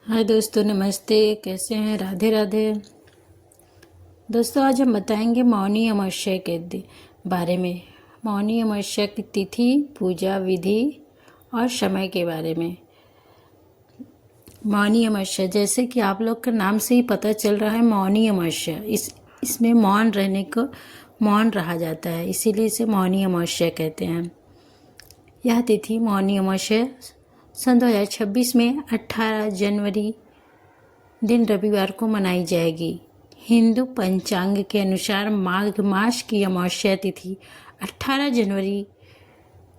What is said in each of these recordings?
हाय दोस्तों, नमस्ते। कैसे हैं? राधे राधे। दोस्तों, आज हम बताएंगे मौनी अमावस्या के बारे में। मौनी अमावस्या की तिथि, पूजा विधि और समय के बारे में। मौनी अमावस्या, जैसे कि आप लोग के नाम से ही पता चल रहा है, मौनी अमावस्या, इसमें मौन रहने को मौन रहा जाता है, इसीलिए इसे मौनी अमावस्या कहते हैं। यह तिथि मौनी अमावस्या सन 2026 में 18 जनवरी दिन रविवार को मनाई जाएगी। हिंदू पंचांग के अनुसार माघ मास की अमावस्या तिथि 18 जनवरी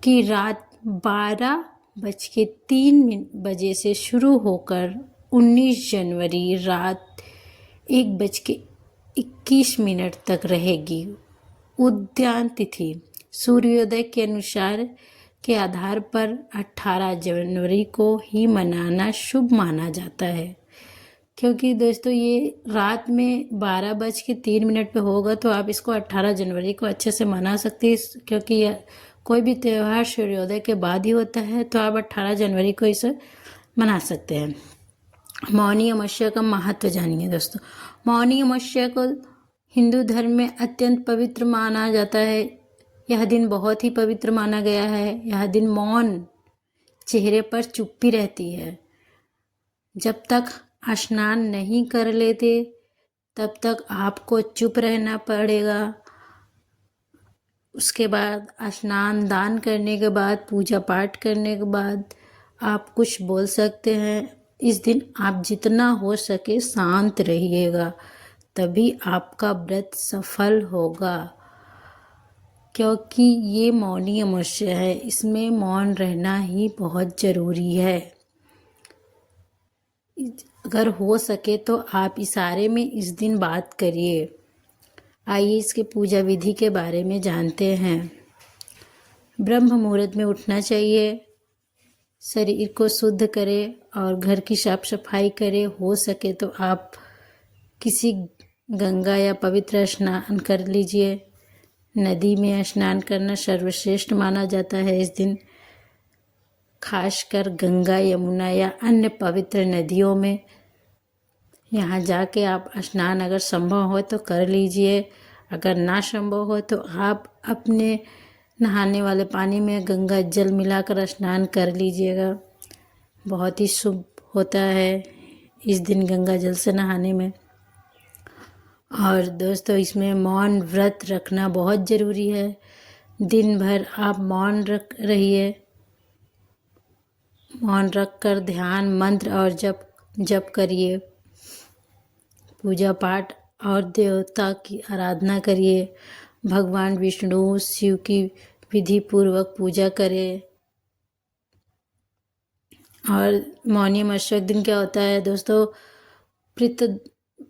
की रात 12:03 से शुरू होकर 19 जनवरी रात 1:21 तक रहेगी। उद्यान तिथि सूर्योदय के अनुसार के आधार पर 18 जनवरी को ही मनाना शुभ माना जाता है, क्योंकि दोस्तों ये रात में 12:03 पे होगा, तो आप इसको 18 जनवरी को अच्छे से मना सकते हैं, क्योंकि यह कोई भी त्यौहार सूर्योदय के बाद ही होता है, तो आप 18 जनवरी को इसे मना सकते हैं। मौनी अमावस्या का महत्व जानिए दोस्तों। मौनी अमावस्या को हिंदू धर्म में अत्यंत पवित्र माना जाता है। यह दिन बहुत ही पवित्र माना गया है। यह दिन मौन, चेहरे पर चुप्पी रहती है। जब तक स्नान नहीं कर लेते तब तक आपको चुप रहना पड़ेगा। उसके बाद स्नान दान करने के बाद, पूजा पाठ करने के बाद आप कुछ बोल सकते हैं। इस दिन आप जितना हो सके शांत रहिएगा, तभी आपका व्रत सफल होगा, क्योंकि ये मौनी अमावस्या है। इसमें मौन रहना ही बहुत ज़रूरी है। अगर हो सके तो आप इशारे में इस दिन बात करिए। आइए इसके पूजा विधि के बारे में जानते हैं। ब्रह्म मुहूर्त में उठना चाहिए, शरीर को शुद्ध करें और घर की साफ सफाई करें। हो सके तो आप किसी गंगा या पवित्र स्नान कर लीजिए। नदी में स्नान करना सर्वश्रेष्ठ माना जाता है इस दिन, खासकर गंगा, यमुना या अन्य पवित्र नदियों में। यहाँ जाके आप स्नान अगर संभव हो तो कर लीजिए। अगर ना संभव हो तो आप अपने नहाने वाले पानी में गंगा जल मिलाकर स्नान कर लीजिएगा। बहुत ही शुभ होता है इस दिन गंगा जल से नहाने में। और दोस्तों, इसमें मौन व्रत रखना बहुत ज़रूरी है। दिन भर आप मौन रहिए। मौन रख कर ध्यान, मंत्र और जप करिए। पूजा पाठ और देवता की आराधना करिए। भगवान विष्णु, शिव की विधि पूर्वक पूजा करें। और मौनी अमावस्या दिन क्या होता है दोस्तों?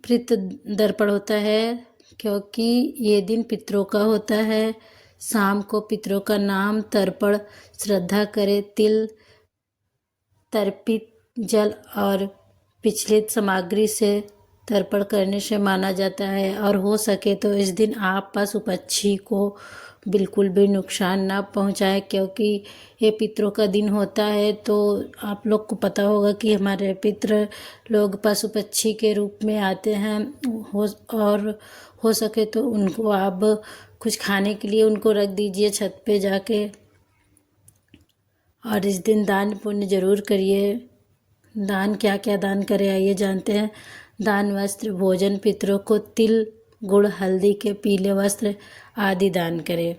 पितृ दर्पण होता है, क्योंकि ये दिन पितरों का होता है। शाम को पितरों का नाम तर्पण श्रद्धा करें। तिल, तर्पित जल और पिछलित सामग्री से तर्पण करने से माना जाता है। और हो सके तो इस दिन आप पशु पक्षी को बिल्कुल भी नुकसान ना पहुंचाएं, क्योंकि ये पितरों का दिन होता है। तो आप लोग को पता होगा कि हमारे पितृ लोग पशु पक्षी के रूप में आते हैं। और हो सके तो उनको आप कुछ खाने के लिए उनको रख दीजिए छत पे जाके। और इस दिन दान पुण्य जरूर करिए। दान क्या क्या दान करें, आइए जानते हैं। दान वस्त्र, भोजन, पितरों को तिल, गुड़, हल्दी के पीले वस्त्र आदि दान करें।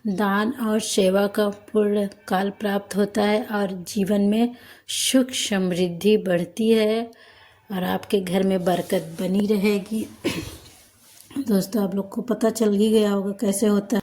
दान और सेवा का पूर्ण काल प्राप्त होता है और जीवन में सुख समृद्धि बढ़ती है और आपके घर में बरकत बनी रहेगी। दोस्तों, आप लोग को पता चल ही गया होगा कैसे होता है।